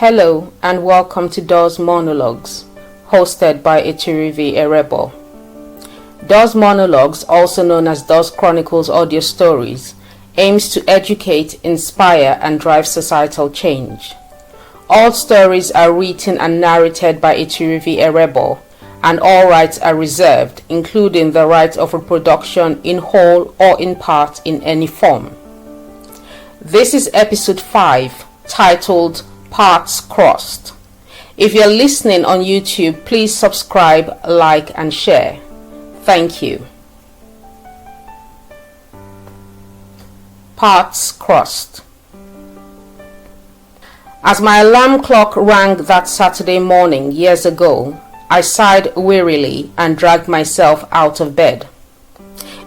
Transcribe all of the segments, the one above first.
Hello and welcome to DOZ Monologues, hosted by Eturuvie Erebor. DOZ Monologues, also known as DOZ Chronicles Audio Stories, aims to educate, inspire, and drive societal change. All stories are written and narrated by Eturuvie Erebor, and all rights are reserved, including the right of reproduction in whole or in part in any form. This is episode 5, titled Paths Crossed. If you're listening on YouTube, please subscribe, like, and share. Thank you. Paths Crossed. As my alarm clock rang that Saturday morning years ago, I sighed wearily and dragged myself out of bed.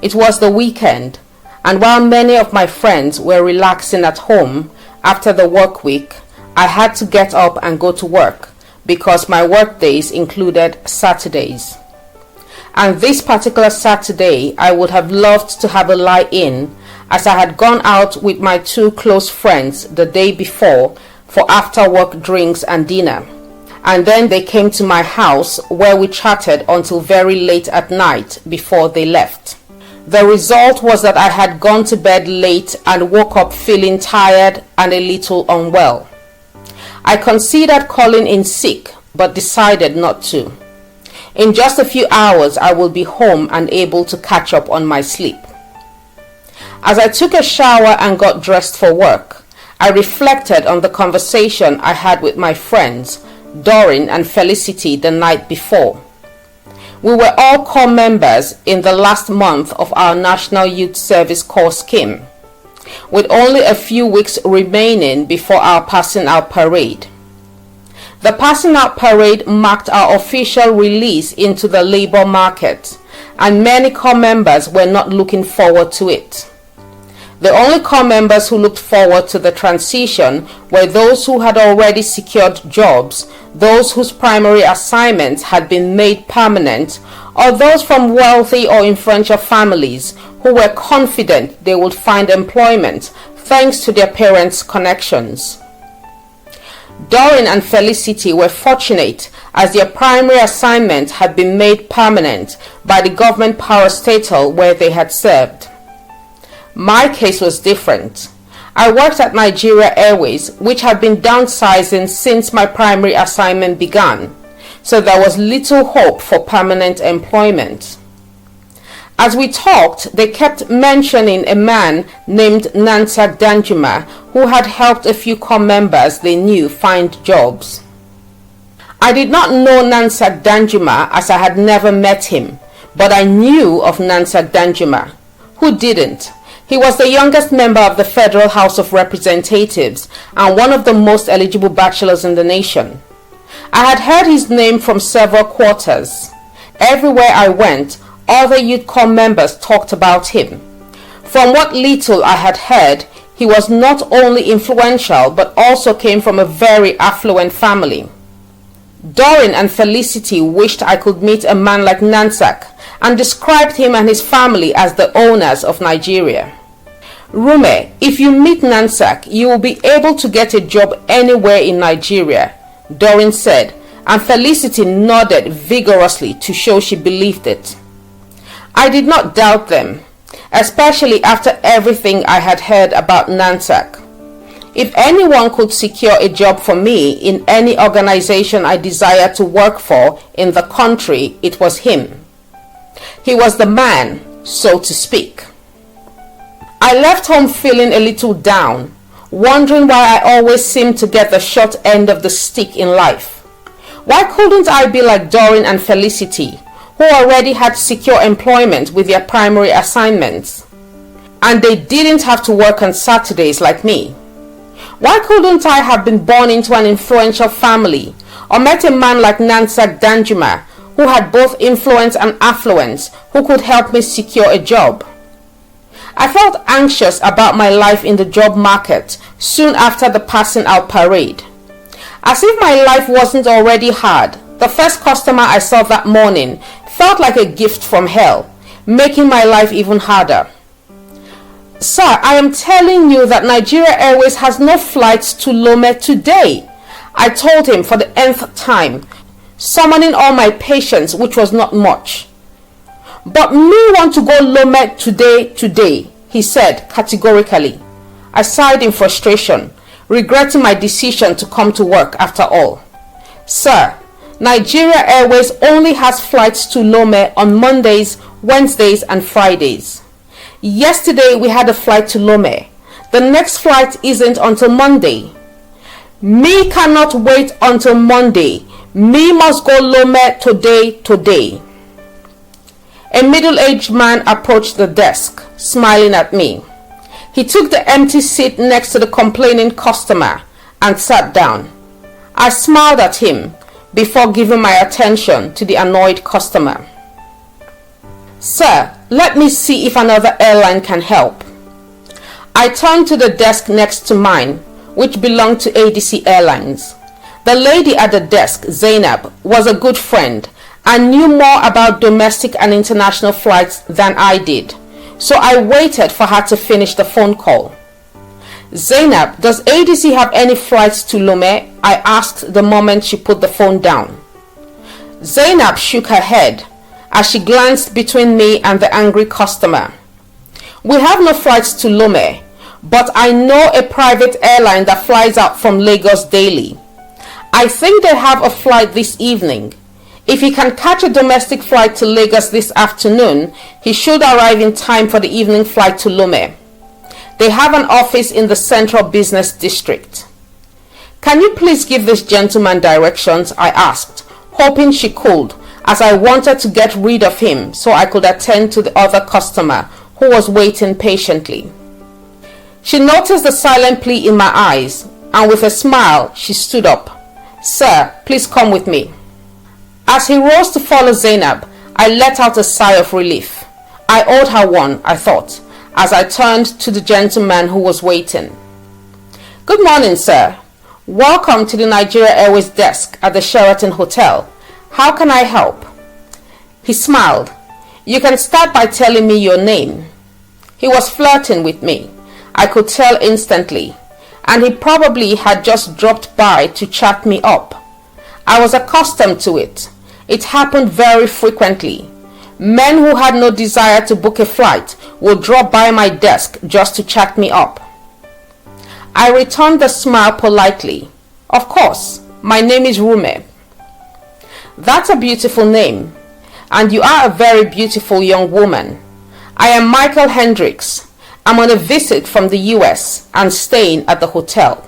It was the weekend, and while many of my friends were relaxing at home after the work week, I had to get up and go to work because my work days included Saturdays. And this particular Saturday, I would have loved to have a lie-in, as I had gone out with my two close friends the day before for after-work drinks and dinner. And then they came to my house where we chatted until very late at night before they left. The result was that I had gone to bed late and woke up feeling tired and a little unwell. I considered calling in sick, but decided not to. In just a few hours, I will be home and able to catch up on my sleep. As I took a shower and got dressed for work, I reflected on the conversation I had with my friends, Doreen and Felicity, the night before. We were all corps members in the last month of our National Youth Service Corps scheme, with only a few weeks remaining before our passing out parade. The passing out parade marked our official release into the labor market, and many corps members were not looking forward to it. The only corps members who looked forward to the transition were those who had already secured jobs, those whose primary assignments had been made permanent, or those from wealthy or influential families who were confident they would find employment thanks to their parents' connections. Doreen and Felicity were fortunate as their primary assignment had been made permanent by the government parastatal where they had served. My case was different. I worked at Nigeria Airways, which had been downsizing since my primary assignment began, so there was little hope for permanent employment. As we talked, they kept mentioning a man named Nansak Danjuma who had helped a few corps members they knew find jobs. I did not know Nansak Danjuma as I had never met him, but I knew of Nansak Danjuma. Who didn't? He was the youngest member of the Federal House of Representatives and one of the most eligible bachelors in the nation. I had heard his name from several quarters. Everywhere I went, other youth corps members talked about him. From what little I had heard, he was not only influential but also came from a very affluent family. Doreen and Felicity wished I could meet a man like Nansak and described him and his family as the owners of Nigeria. Rume, if you meet Nansak, you will be able to get a job anywhere in Nigeria, Doreen said, and Felicity nodded vigorously to show she believed it. I did not doubt them, especially after everything I had heard about Nansak. If anyone could secure a job for me in any organization I desired to work for in the country, it was him. He was the man, so to speak. I left home feeling a little down, wondering why I always seemed to get the short end of the stick in life. Why couldn't I be like Doreen and Felicity, who already had secure employment with their primary assignments? And they didn't have to work on Saturdays like me. Why couldn't I have been born into an influential family or met a man like Nansak Danjuma, who had both influence and affluence, who could help me secure a job? I felt anxious about my life in the job market soon after the passing out parade. As if my life wasn't already hard, the first customer I saw that morning felt like a gift from hell, making my life even harder. Sir, I am telling you that Nigeria Airways has no flights to Lome today. I told him for the nth time, summoning all my patience, which was not much. But me want to go Lome today, he said categorically. I sighed in frustration, regretting my decision to come to work after all. Sir, Nigeria Airways only has flights to Lome on Mondays, Wednesdays and Fridays. Yesterday we had a flight to Lome. The next flight isn't until Monday. Me cannot wait until Monday. Me must go Lome today. A middle-aged man approached the desk, smiling at me. He took the empty seat next to the complaining customer and sat down. I smiled at him before giving my attention to the annoyed customer. Sir, let me see if another airline can help. I turned to the desk next to mine, which belonged to ADC Airlines. The lady at the desk, Zainab, was a good friend and knew more about domestic and international flights than I did, so I waited for her to finish the phone call. Zainab, does ADC have any flights to Lome? I asked the moment she put the phone down. Zainab shook her head as she glanced between me and the angry customer. We have no flights to Lome, but I know a private airline that flies out from Lagos daily. I think they have a flight this evening. If he can catch a domestic flight to Lagos this afternoon, he should arrive in time for the evening flight to Lome. They have an office in the Central Business District. Can you please give this gentleman directions? I asked, hoping she could, as I wanted to get rid of him so I could attend to the other customer who was waiting patiently. She noticed the silent plea in my eyes, and with a smile, she stood up. Sir, please come with me. As he rose to follow Zainab, I let out a sigh of relief. I owed her one, I thought, as I turned to the gentleman who was waiting. Good morning, sir. Welcome to the Nigeria Airways desk at the Sheraton Hotel. How can I help? He smiled. You can start by telling me your name. He was flirting with me. I could tell instantly, and he probably had just dropped by to chat me up. I was accustomed to it. It happened very frequently. Men who had no desire to book a flight would drop by my desk just to chat me up. I returned the smile politely. Of course, my name is Rume. That's a beautiful name, and you are a very beautiful young woman. I am Michael Hendricks. I'm on a visit from the US and staying at the hotel.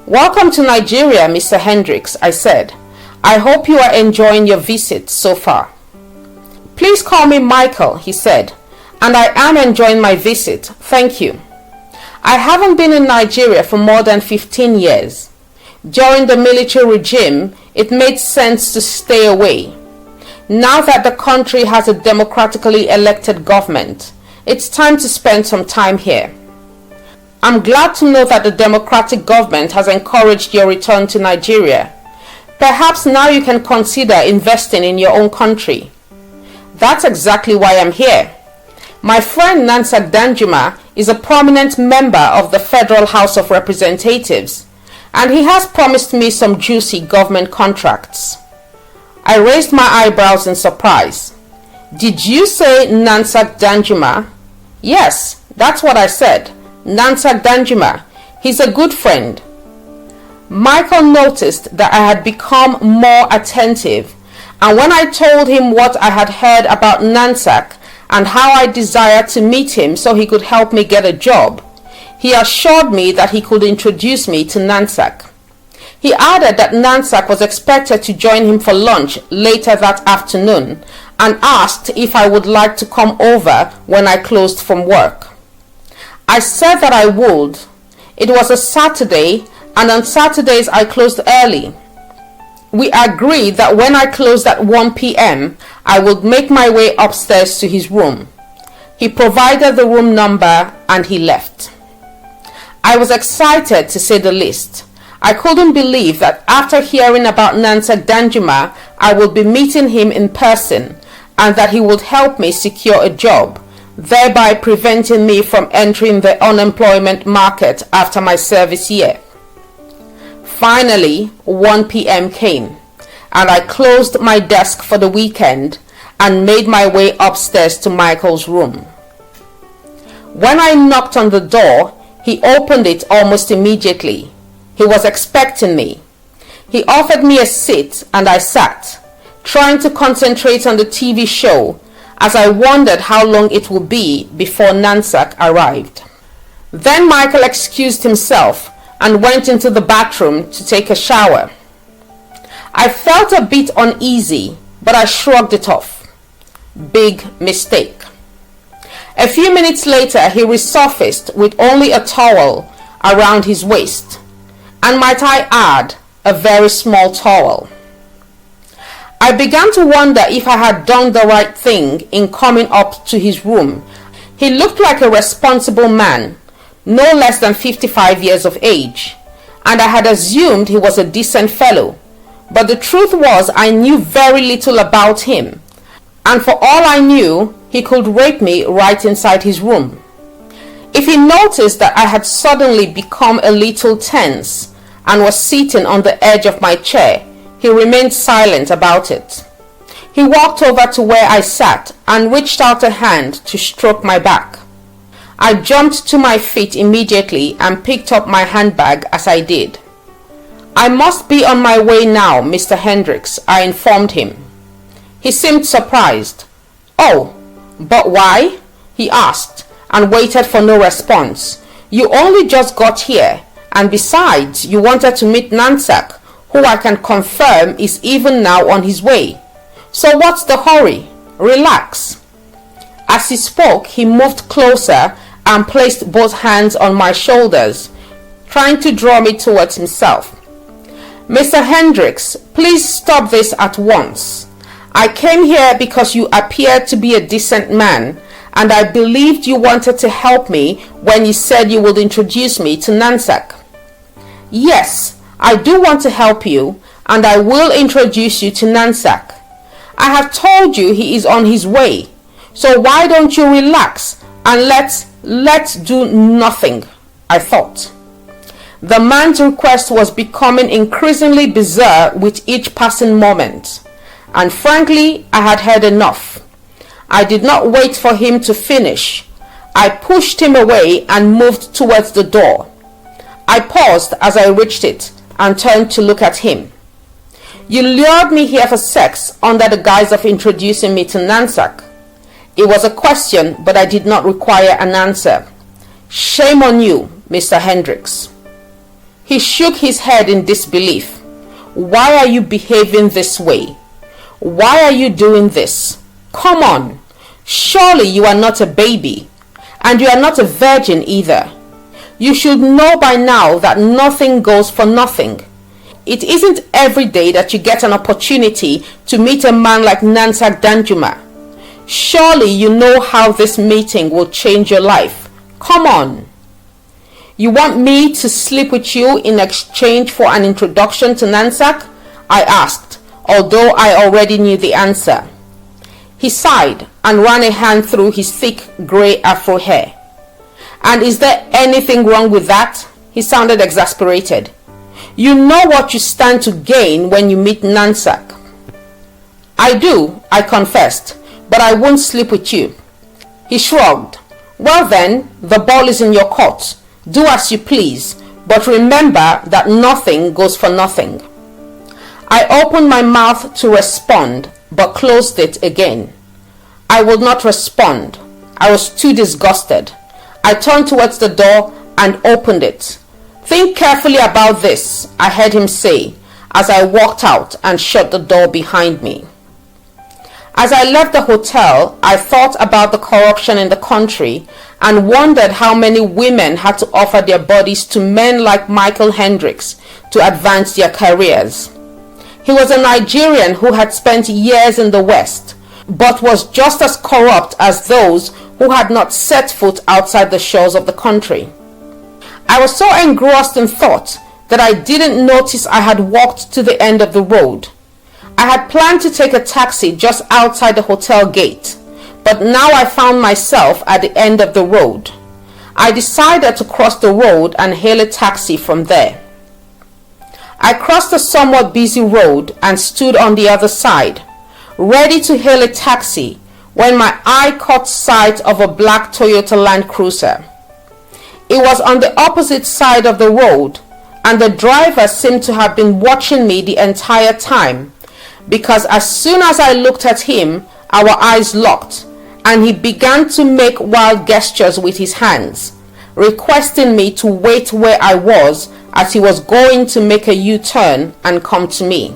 Welcome to Nigeria, Mr. Hendricks, I said. I hope you are enjoying your visit so far. Please call me Michael, he said, and I am enjoying my visit, thank you. I haven't been in Nigeria for more than 15 years. During the military regime, it made sense to stay away. Now that the country has a democratically elected government, it's time to spend some time here. I'm glad to know that the democratic government has encouraged your return to Nigeria. Perhaps now you can consider investing in your own country. That's exactly why I'm here. My friend Nansak Danjuma is a prominent member of the Federal House of Representatives, and he has promised me some juicy government contracts. I raised my eyebrows in surprise. Did you say Nansak Danjuma? Yes, that's what I said. Nansak Danjuma. He's a good friend. Michael noticed that I had become more attentive, and when I told him what I had heard about Nansak and how I desired to meet him so he could help me get a job, he assured me that he could introduce me to Nansak. He added that Nansak was expected to join him for lunch later that afternoon and asked if I would like to come over when I closed from work. I said that I would. It was a Saturday, and on Saturdays I closed early. We agreed that when I closed at 1 p.m., I would make my way upstairs to his room. He provided the room number and he left. I was excited, to say the least. I couldn't believe that after hearing about Nansak Danjuma, I would be meeting him in person and that he would help me secure a job, thereby preventing me from entering the unemployment market after my service year. Finally, 1 p.m. came, and I closed my desk for the weekend and made my way upstairs to Michael's room. When I knocked on the door, he opened it almost immediately. He was expecting me. He offered me a seat and I sat, trying to concentrate on the TV show as I wondered how long it would be before Nansak arrived. Then Michael excused himself and went into the bathroom to take a shower. I felt a bit uneasy, but I shrugged it off. Big mistake. A few minutes later, he resurfaced with only a towel around his waist, and might I add, a very small towel. I began to wonder if I had done the right thing in coming up to his room. He looked like a responsible man, no less than 55 years of age, and I had assumed he was a decent fellow. But the truth was I knew very little about him, and for all I knew, he could rape me right inside his room. If he noticed that I had suddenly become a little tense and was sitting on the edge of my chair, he remained silent about it. He walked over to where I sat and reached out a hand to stroke my back. I jumped to my feet immediately and picked up my handbag as I did. "I must be on my way now, Mr. Hendricks," I informed him. He seemed surprised. "Oh, but why?" he asked, and waited for no response. "You only just got here, and besides, you wanted to meet Nansak, who I can confirm is even now on his way. So what's the hurry? Relax." As he spoke, he moved closer and placed both hands on my shoulders, trying to draw me towards himself. "Mr. Hendricks, please stop this at once. I came here because you appeared to be a decent man, and I believed you wanted to help me when you said you would introduce me to Nansak." "Yes, I do want to help you, and I will introduce you to Nansak. I have told you he is on his way, so why don't you relax and let's do nothing," I thought. The man's request was becoming increasingly bizarre with each passing moment, and frankly, I had had enough. I did not wait for him to finish. I pushed him away and moved towards the door. I paused as I reached it and turned to look at him. "You lured me here for sex under the guise of introducing me to Nansak." It was a question, but I did not require an answer. "Shame on you, Mr. Hendricks." He shook his head in disbelief. "Why are you behaving this way? Why are you doing this? Come on. Surely you are not a baby, and you are not a virgin either. You should know by now that nothing goes for nothing. It isn't every day that you get an opportunity to meet a man like Nansak Danjuma. Surely you know how this meeting will change your life. Come on." "You want me to sleep with you in exchange for an introduction to Nansak?" I asked, although I already knew the answer. He sighed and ran a hand through his thick grey afro hair. "And is there anything wrong with that?" He sounded exasperated. "You know what you stand to gain when you meet Nansak." "I do," I confessed, "but I won't sleep with you." He shrugged. "Well then, the ball is in your court. Do as you please, but remember that nothing goes for nothing." I opened my mouth to respond, but closed it again. I would not respond. I was too disgusted. I turned towards the door and opened it. "Think carefully about this," I heard him say as I walked out and shut the door behind me. As I left the hotel, I thought about the corruption in the country and wondered how many women had to offer their bodies to men like Michael Hendricks to advance their careers. He was a Nigerian who had spent years in the West, but was just as corrupt as those who had not set foot outside the shores of the country. I was so engrossed in thought that I didn't notice I had walked to the end of the road. I had planned to take a taxi just outside the hotel gate, but now I found myself at the end of the road. I decided to cross the road and hail a taxi from there. I crossed a somewhat busy road and stood on the other side, ready to hail a taxi, when my eye caught sight of a black Toyota Land Cruiser. It was on the opposite side of the road, and the driver seemed to have been watching me the entire time, because as soon as I looked at him, our eyes locked, and he began to make wild gestures with his hands, requesting me to wait where I was as he was going to make a U-turn and come to me.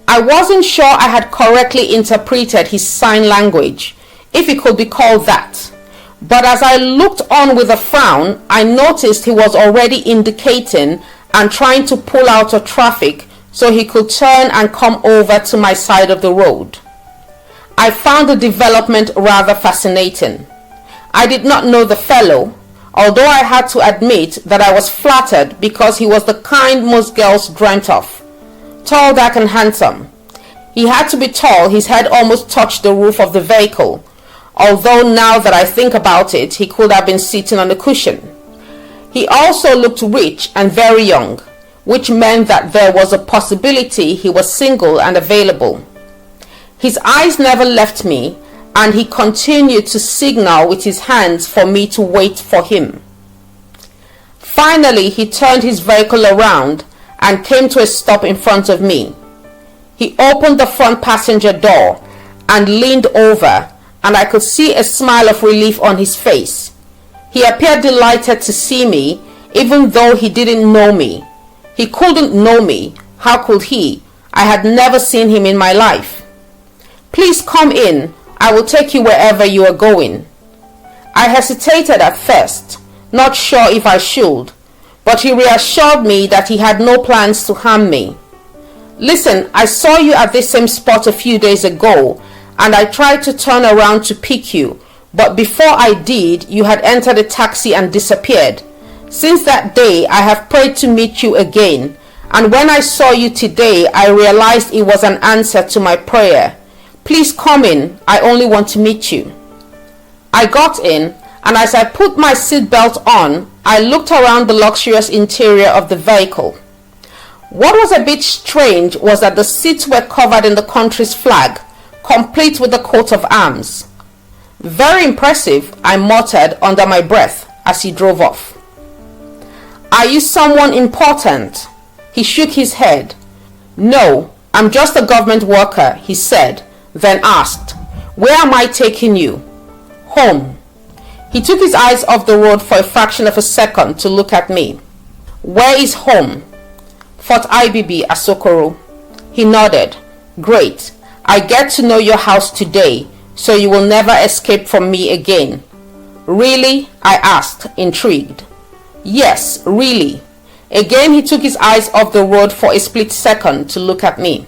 I wasn't sure I had correctly interpreted his sign language, if it could be called that, but as I looked on with a frown, I noticed he was already indicating and trying to pull out of traffic so he could turn and come over to my side of the road. I found the development rather fascinating. I did not know the fellow, although I had to admit that I was flattered because he was the kind most girls dreamt of. Tall, dark and handsome. He had to be tall, his head almost touched the roof of the vehicle, although now that I think about it, he could have been sitting on a cushion. He also looked rich and very young, which meant that there was a possibility he was single and available. His eyes never left me, and he continued to signal with his hands for me to wait for him. Finally, he turned his vehicle around and came to a stop in front of me. He opened the front passenger door and leaned over, and I could see a smile of relief on his face. He appeared delighted to see me, even though he didn't know me. He couldn't know me. How could he? I had never seen him in my life. Please come in. I will take you wherever you are going. I hesitated at first, not sure if I should, but he reassured me that he had no plans to harm me. Listen, I saw you at this same spot a few days ago, and I tried to turn around to pick you, but before I did, you had entered a taxi and disappeared. Since that day, I have prayed to meet you again, and when I saw you today, I realized it was an answer to my prayer. Please come in, I only want to meet you. I got in, and as I put my seatbelt on, I looked around the luxurious interior of the vehicle. What was a bit strange was that the seats were covered in the country's flag, complete with the coat of arms. Very impressive, I muttered under my breath as he drove off. Are you someone important? He shook his head. No, I'm just a government worker, he said, then asked, where am I taking you? Home. He took his eyes off the road for a fraction of a second to look at me. Where is home? Fort IBB, Asokoro. He nodded. Great. I get to know your house today, so you will never escape from me again. Really? I asked, intrigued. Yes, really. Again he took his eyes off the road for a split second to look at me.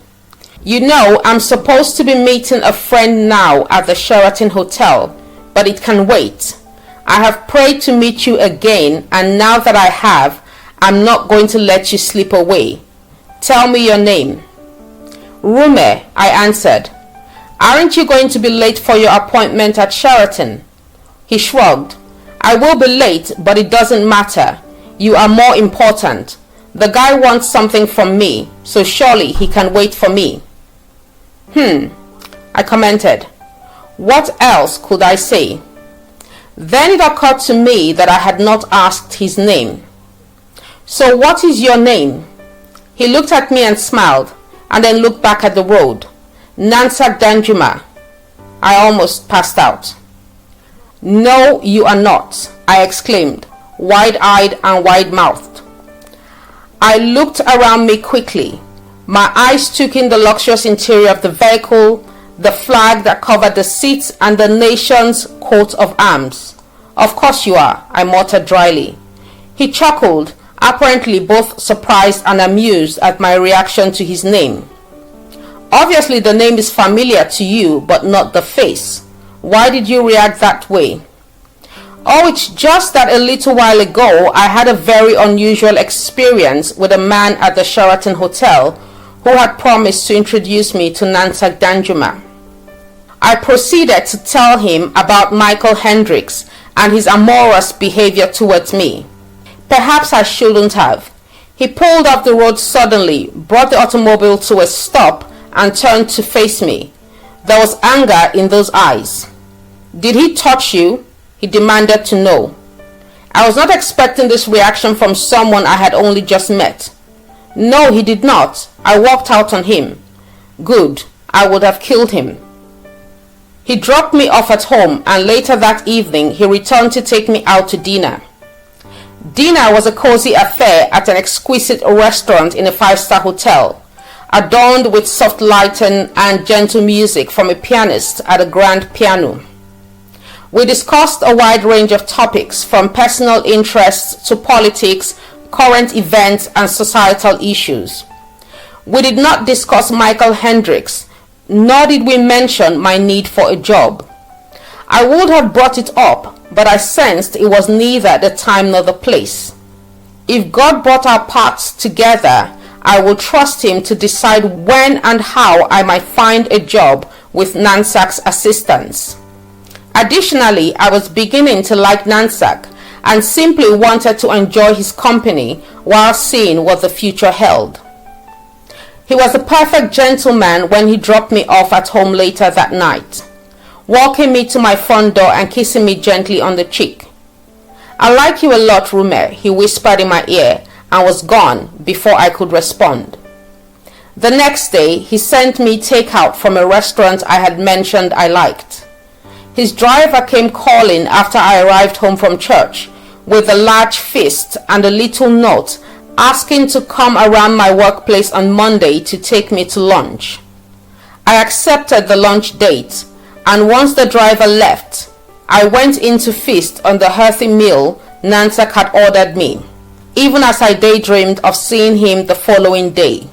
You know, I'm supposed to be meeting a friend now at the Sheraton Hotel, but it can wait. I have prayed to meet you again, and now that I have, I'm not going to let you slip away. Tell me your name. Rume, I answered. Aren't you going to be late for your appointment at Sheraton? He shrugged. I will be late, but it doesn't matter. You are more important. The guy wants something from me, so surely he can wait for me. I commented. What else could I say? Then it occurred to me that I had not asked his name. So what is your name? He looked at me and smiled, and then looked back at the road. Nansak Danjuma. I almost passed out. No, you are not, I exclaimed, wide-eyed and wide-mouthed. I looked around me quickly. My eyes took in the luxurious interior of the vehicle, the flag that covered the seats, and the nation's coat of arms. Of course you are, I muttered dryly. He chuckled, apparently both surprised and amused at my reaction to his name. Obviously the name is familiar to you, but not the face. Why did you react that way? Oh, it's just that a little while ago I had a very unusual experience with a man at the Sheraton Hotel who had promised to introduce me to Nansak Danjuma. I proceeded to tell him about Michael Hendricks and his amorous behavior towards me. Perhaps I shouldn't have. He pulled off the road suddenly, brought the automobile to a stop, and turned to face me. There was anger in those eyes. "Did he touch you?" he demanded to know. I was not expecting this reaction from someone I had only just met. "No, he did not. I walked out on him." "Good. I would have killed him." He dropped me off at home, and later that evening he returned to take me out to dinner. Dinner was a cozy affair at an exquisite restaurant in a 5-star hotel, adorned with soft lighting and gentle music from a pianist at a grand piano. We discussed a wide range of topics, from personal interests to politics, current events, and societal issues. We did not discuss Michael Hendricks, nor did we mention my need for a job. I would have brought it up, but I sensed it was neither the time nor the place. If God brought our paths together, I would trust him to decide when and how I might find a job with Nansak's assistance. Additionally, I was beginning to like Nansak and simply wanted to enjoy his company while seeing what the future held. He was a perfect gentleman when he dropped me off at home later that night, walking me to my front door and kissing me gently on the cheek. "I like you a lot, Rume," he whispered in my ear, and was gone before I could respond. The next day, he sent me takeout from a restaurant I had mentioned I liked. His driver came calling after I arrived home from church with a large fist and a little note asking to come around my workplace on Monday to take me to lunch. I accepted the lunch date, and once the driver left, I went in to feast on the hearty meal Nansak had ordered me, even as I daydreamed of seeing him the following day.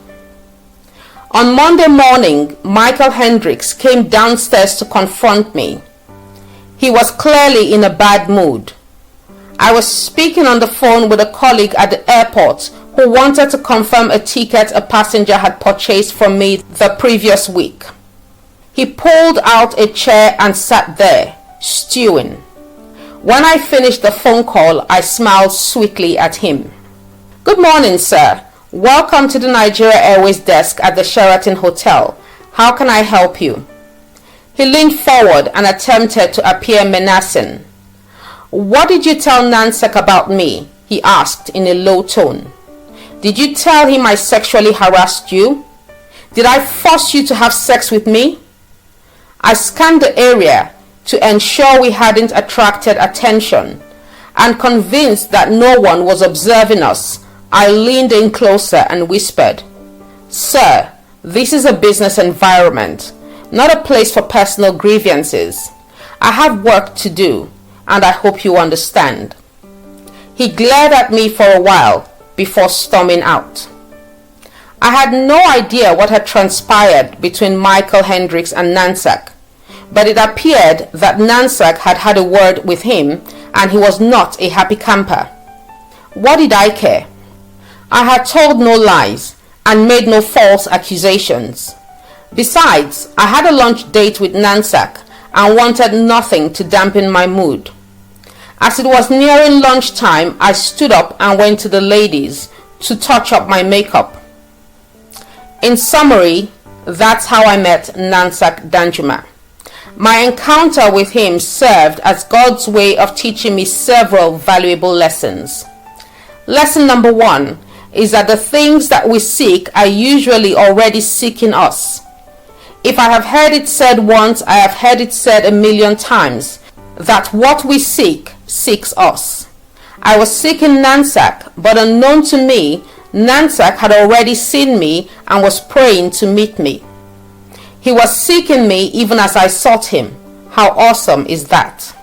On Monday morning, Michael Hendricks came downstairs to confront me. He was clearly in a bad mood. I was speaking on the phone with a colleague at the airport who wanted to confirm a ticket a passenger had purchased from me the previous week. He pulled out a chair and sat there, stewing. When I finished the phone call, I smiled sweetly at him. "Good morning, sir. Welcome to the Nigeria Airways desk at the Sheraton Hotel. How can I help you?" He leaned forward and attempted to appear menacing. "What did you tell Nansak about me?" he asked in a low tone. "Did you tell him I sexually harassed you? Did I force you to have sex with me?" I scanned the area to ensure we hadn't attracted attention, and convinced that no one was observing us, I leaned in closer and whispered, "Sir, this is a business environment, not a place for personal grievances. I have work to do, and I hope you understand." He glared at me for a while before storming out. I had no idea what had transpired between Michael Hendricks and Nansak, but it appeared that Nansak had had a word with him and he was not a happy camper. What did I care? I had told no lies and made no false accusations. Besides, I had a lunch date with Nansak and wanted nothing to dampen my mood. As it was nearing lunchtime, I stood up and went to the ladies to touch up my makeup. In summary, that's how I met Nansak Danjuma. My encounter with him served as God's way of teaching me several valuable lessons. Lesson number 1 is that the things that we seek are usually already seeking us. If I have heard it said once, I have heard it said a million times, that what we seek seeks us. I was seeking Nansak, but unknown to me, Nansak had already seen me and was praying to meet me. He was seeking me even as I sought him. How awesome is that?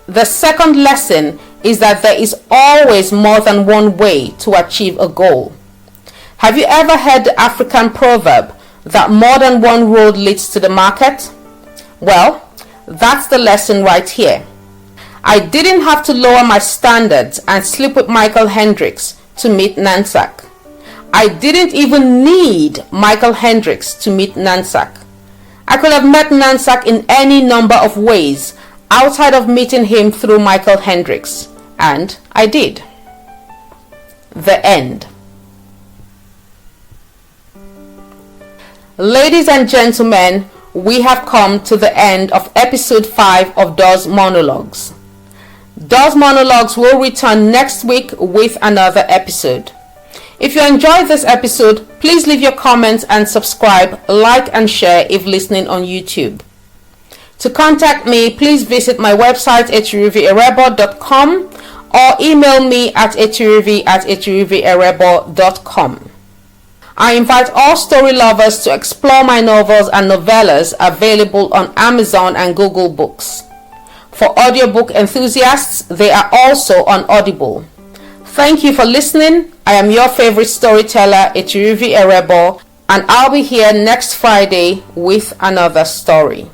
The second lesson is that there is always more than one way to achieve a goal. Have you ever heard the African proverb that more than one road leads to the market? Well, that's the lesson right here. I didn't have to lower my standards and sleep with Michael Hendricks to meet Nansak. I didn't even need Michael Hendricks to meet Nansak. I could have met Nansak in any number of ways outside of meeting him through Michael Hendricks, and I did. The end. Ladies and gentlemen, we have come to the end of episode 5 of DOZ Monologues. DOZ Monologues will return next week with another episode. If you enjoyed this episode, please leave your comments and subscribe, like and share if listening on YouTube. To contact me, please visit my website eturuvieerebor.com or email me at eturuvie@eturuvieerebor.com. I invite all story lovers to explore my novels and novellas available on Amazon and Google Books. For audiobook enthusiasts, they are also on Audible. Thank you for listening. I am your favorite storyteller, Eturuvie Erebor, and I'll be here next Friday with another story.